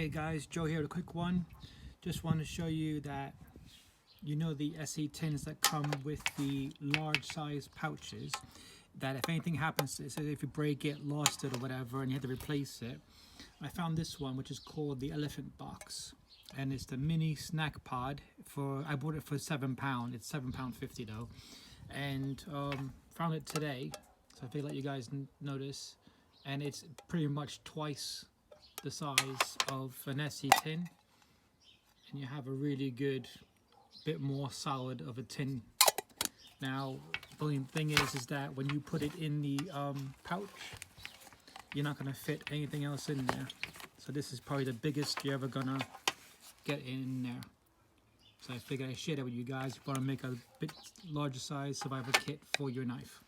Hey guys, Joe here with a quick one. Just want to show you that the Esee tins that come with the large size pouches, that if anything happens to it, so if you break it, lost it or whatever and you have to replace it, I found this one which is called the elephant box, and it's the mini snack pod. I bought it for £7. It's £7.50 though, and found it today, so I feel like you guys notice, and it's pretty much twice the size of an Esee tin, and you have a really good, bit more solid of a tin. Now the only thing is that when you put it in the pouch, you're not going to fit anything else in there, so this is probably the biggest you're ever gonna get in there. So I figured I'd share that with you guys if you want to make a bit larger size survival kit for your knife.